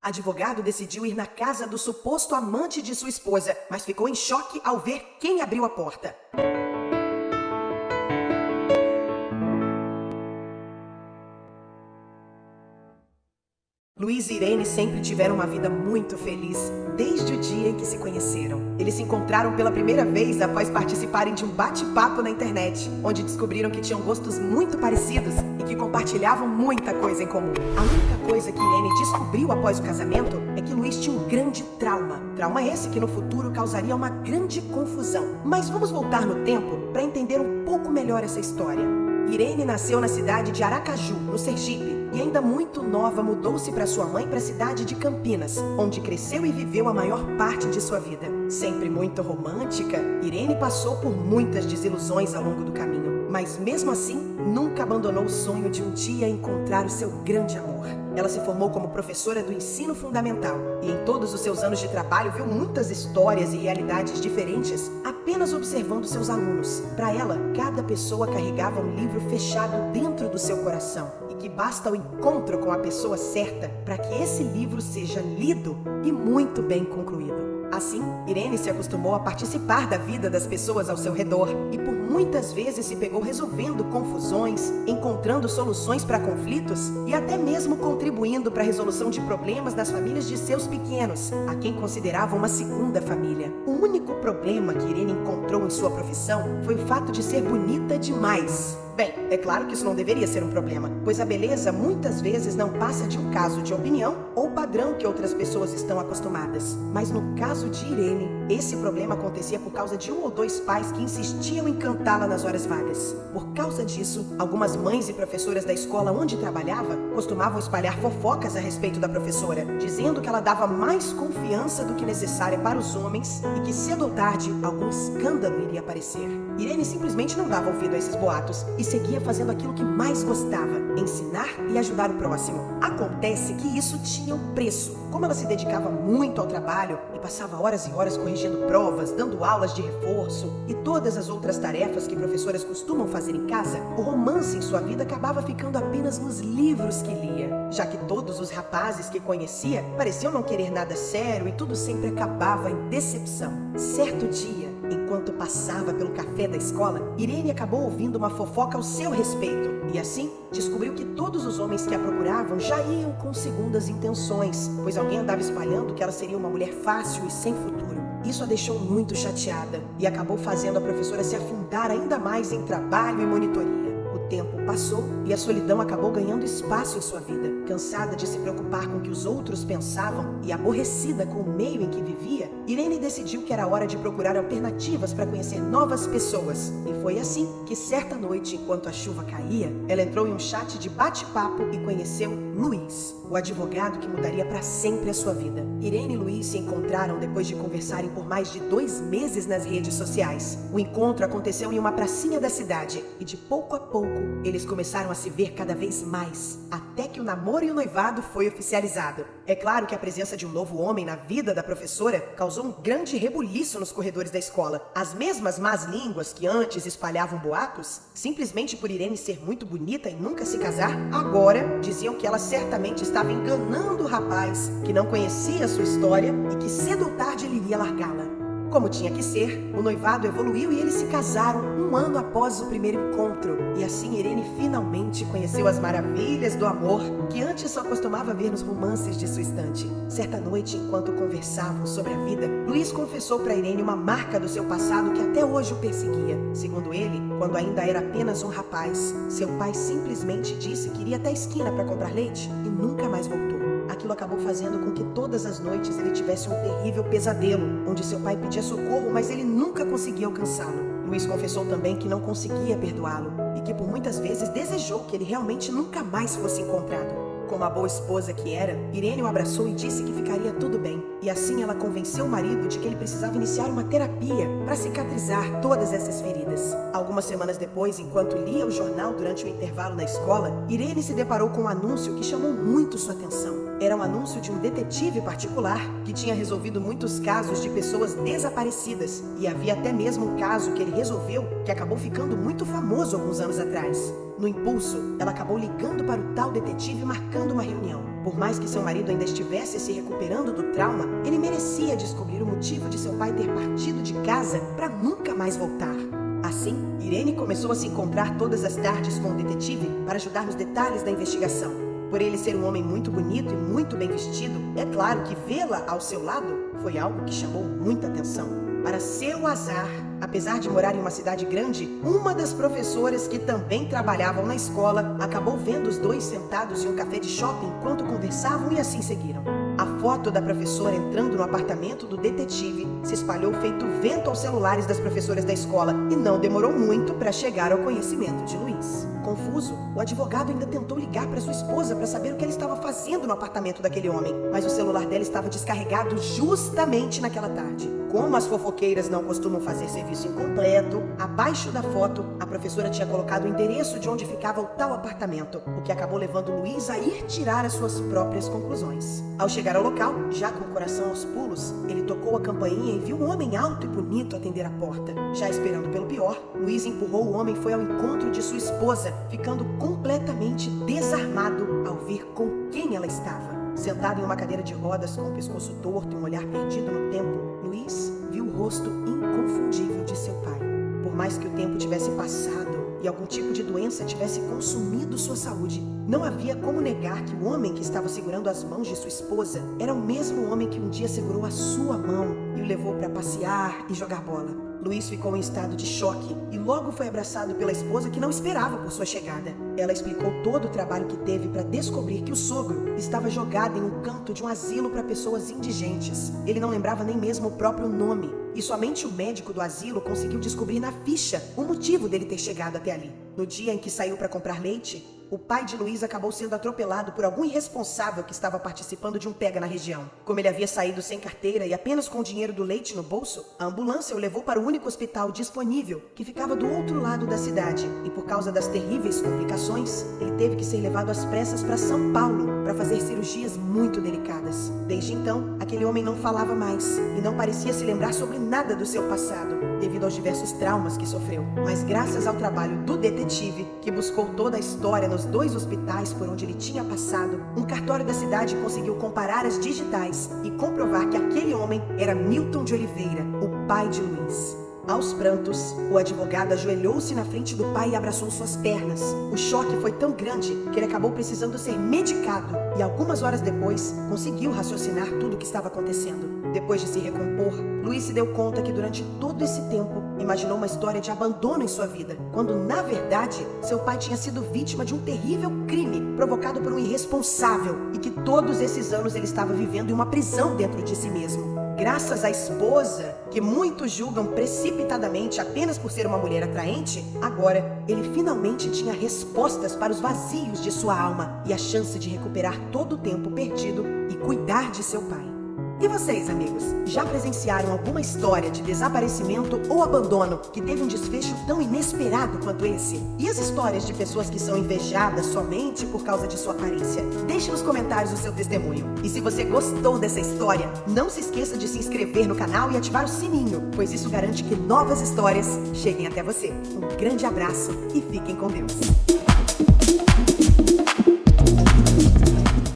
Advogado decidiu ir na casa do suposto amante de sua esposa, mas ficou em choque ao ver quem abriu a porta. Luiz e Irene sempre tiveram uma vida muito feliz, desde o dia em que se conheceram. Eles se encontraram pela primeira vez após participarem de um bate-papo na internet, onde descobriram que tinham gostos muito parecidos e que compartilhavam muita coisa em comum. A única coisa que Irene descobriu após o casamento é que Luiz tinha um grande trauma. Trauma esse que no futuro causaria uma grande confusão. Mas vamos voltar no tempo para entender um pouco melhor essa história. Irene nasceu na cidade de Aracaju, no Sergipe, e ainda muito nova mudou-se para sua mãe para a cidade de Campinas, onde cresceu e viveu a maior parte de sua vida. Sempre muito romântica, Irene passou por muitas desilusões ao longo do caminho, mas mesmo assim, nunca abandonou o sonho de um dia encontrar o seu grande amor. Ela se formou como professora do ensino fundamental e em todos os seus anos de trabalho viu muitas histórias e realidades diferentes apenas observando seus alunos. Para ela, cada pessoa carregava um livro fechado dentro do seu coração e que basta o encontro com a pessoa certa para que esse livro seja lido e muito bem concluído. Assim, Irene se acostumou a participar da vida das pessoas ao seu redor e por muitas vezes se pegou resolvendo confusões, encontrando soluções para conflitos e até mesmo contribuindo para a resolução de problemas nas famílias de seus pequenos, a quem considerava uma segunda família. O único problema que Irene encontrou em sua profissão foi o fato de ser bonita demais. Bem, é claro que isso não deveria ser um problema, pois a beleza muitas vezes não passa de um caso de opinião ou padrão que outras pessoas estão acostumadas. Mas no caso de Irene, esse problema acontecia por causa de um ou dois pais que insistiam em cantá-la nas horas vagas. Por causa disso, algumas mães e professoras da escola onde trabalhava costumavam espalhar fofocas a respeito da professora, dizendo que ela dava mais confiança do que necessária para os homens e que cedo ou tarde algum escândalo iria aparecer. Irene simplesmente não dava ouvido a esses boatos e seguia fazendo aquilo que mais gostava, ensinar e ajudar o próximo. Acontece que isso tinha um preço. Como ela se dedicava muito ao trabalho e passava horas e horas corrigindo provas, dando aulas de reforço e todas as outras tarefas que professoras costumam fazer em casa, o romance em sua vida acabava ficando apenas nos livros que lia, já que todos os rapazes que conhecia pareciam não querer nada sério e tudo sempre acabava em decepção. Certo dia, enquanto passava pelo café da escola, Irene acabou ouvindo uma fofoca ao seu respeito e assim descobriu que todos os homens que a procuravam já iam com segundas intenções, pois alguém andava espalhando que ela seria uma mulher fácil e sem futuro. Isso a deixou muito chateada e acabou fazendo a professora se afundar ainda mais em trabalho e monitoria. O tempo passou e a solidão acabou ganhando espaço em sua vida. Cansada de se preocupar com o que os outros pensavam e aborrecida com o meio em que vivia, Irene decidiu que era hora de procurar alternativas para conhecer novas pessoas. E foi assim que, certa noite, enquanto a chuva caía, ela entrou em um chat de bate-papo e conheceu Luiz, o advogado que mudaria para sempre a sua vida. Irene e Luiz se encontraram depois de conversarem por mais de 2 meses nas redes sociais. O encontro aconteceu em uma pracinha da cidade e de pouco a pouco eles começaram a se ver cada vez mais, até que o namoro e o noivado foi oficializado. É claro que a presença de um novo homem na vida da professora causou um grande rebuliço nos corredores da escola. As mesmas más línguas que antes espalhavam boatos, simplesmente por Irene ser muito bonita e nunca se casar, agora diziam que ela certamente estava enganando o rapaz, que não conhecia sua história e que cedo ou tarde ele iria largá-la. Como tinha que ser, o noivado evoluiu e eles se casaram 1 ano após o primeiro encontro. E assim Irene finalmente conheceu as maravilhas do amor que antes só costumava ver nos romances de sua estante. Certa noite, enquanto conversavam sobre a vida, Luiz confessou para Irene uma marca do seu passado que até hoje o perseguia. Segundo ele, quando ainda era apenas um rapaz, seu pai simplesmente disse que iria até a esquina para comprar leite e nunca mais voltou. Aquilo acabou fazendo com que todas as noites ele tivesse um terrível pesadelo, onde seu pai pedia socorro, mas ele nunca conseguia alcançá-lo. Luiz confessou também que não conseguia perdoá-lo e que por muitas vezes desejou que ele realmente nunca mais fosse encontrado. Como a boa esposa que era, Irene o abraçou e disse que ficaria tudo bem. E assim ela convenceu o marido de que ele precisava iniciar uma terapia para cicatrizar todas essas feridas. Algumas semanas depois, enquanto lia o jornal durante o intervalo na escola, Irene se deparou com um anúncio que chamou muito sua atenção. Era um anúncio de um detetive particular que tinha resolvido muitos casos de pessoas desaparecidas. E havia até mesmo um caso que ele resolveu que acabou ficando muito famoso alguns anos atrás. No impulso, ela acabou ligando para o tal detetive e marcando uma reunião. Por mais que seu marido ainda estivesse se recuperando do trauma, ele merecia descobrir o motivo de seu pai ter partido de casa para nunca mais voltar. Assim, Irene começou a se encontrar todas as tardes com o detetive para ajudar nos detalhes da investigação. Por ele ser um homem muito bonito e muito bem vestido, é claro que vê-la ao seu lado foi algo que chamou muita atenção. Para seu azar, apesar de morar em uma cidade grande, uma das professoras que também trabalhavam na escola acabou vendo os dois sentados em um café de shopping enquanto conversavam e assim seguiram. A foto da professora entrando no apartamento do detetive se espalhou feito vento aos celulares das professoras da escola e não demorou muito para chegar ao conhecimento de Luiz. Confuso, o advogado ainda tentou ligar para sua esposa para saber o que ela estava fazendo no apartamento daquele homem, mas o celular dela estava descarregado justamente naquela tarde. Como as fofoqueiras não costumam fazer serviço incompleto, abaixo da foto, a professora tinha colocado o endereço de onde ficava o tal apartamento, o que acabou levando Luiz a ir tirar as suas próprias conclusões. Ao chegar ao local, já com o coração aos pulos, ele tocou a campainha e viu um homem alto e bonito atender a porta. Já esperando pelo pior, Luiz empurrou o homem e foi ao encontro de sua esposa, ficando completamente desarmado ao ver com quem ela estava. Sentado em uma cadeira de rodas com o pescoço torto e um olhar perdido no tempo, Luiz viu o rosto inconfundível de seu pai. Por mais que o tempo tivesse passado e algum tipo de doença tivesse consumido sua saúde, não havia como negar que o homem que estava segurando as mãos de sua esposa era o mesmo homem que um dia segurou a sua mão e o levou para passear e jogar bola. Luiz ficou em estado de choque e logo foi abraçado pela esposa que não esperava por sua chegada. Ela explicou todo o trabalho que teve para descobrir que o sogro estava jogado em um canto de um asilo para pessoas indigentes. Ele não lembrava nem mesmo o próprio nome e somente o médico do asilo conseguiu descobrir na ficha o motivo dele ter chegado até ali. No dia em que saiu para comprar leite, o pai de Luiz acabou sendo atropelado por algum irresponsável que estava participando de um pega na região. Como ele havia saído sem carteira e apenas com o dinheiro do leite no bolso, a ambulância o levou para o único hospital disponível, que ficava do outro lado da cidade. E por causa das terríveis complicações, ele teve que ser levado às pressas para São Paulo para fazer cirurgias muito delicadas. Desde então, aquele homem não falava mais e não parecia se lembrar sobre nada do seu passado, devido aos diversos traumas que sofreu. Mas graças ao trabalho do detetive, que buscou toda a história nos 2 hospitais por onde ele tinha passado, um cartório da cidade conseguiu comparar as digitais e comprovar que aquele homem era Milton de Oliveira, o pai de Luiz. Aos prantos, o advogado ajoelhou-se na frente do pai e abraçou suas pernas. O choque foi tão grande que ele acabou precisando ser medicado e algumas horas depois conseguiu raciocinar tudo o que estava acontecendo. Depois de se recompor, Luiz se deu conta que durante todo esse tempo imaginou uma história de abandono em sua vida, quando na verdade seu pai tinha sido vítima de um terrível crime provocado por um irresponsável e que todos esses anos ele estava vivendo em uma prisão dentro de si mesmo. Graças à esposa, que muitos julgam precipitadamente apenas por ser uma mulher atraente, agora ele finalmente tinha respostas para os vazios de sua alma e a chance de recuperar todo o tempo perdido e cuidar de seu pai. E vocês, amigos, já presenciaram alguma história de desaparecimento ou abandono que teve um desfecho tão inesperado quanto esse? E as histórias de pessoas que são invejadas somente por causa de sua aparência? Deixe nos comentários o seu testemunho. E se você gostou dessa história, não se esqueça de se inscrever no canal e ativar o sininho, pois isso garante que novas histórias cheguem até você. Um grande abraço e fiquem com Deus.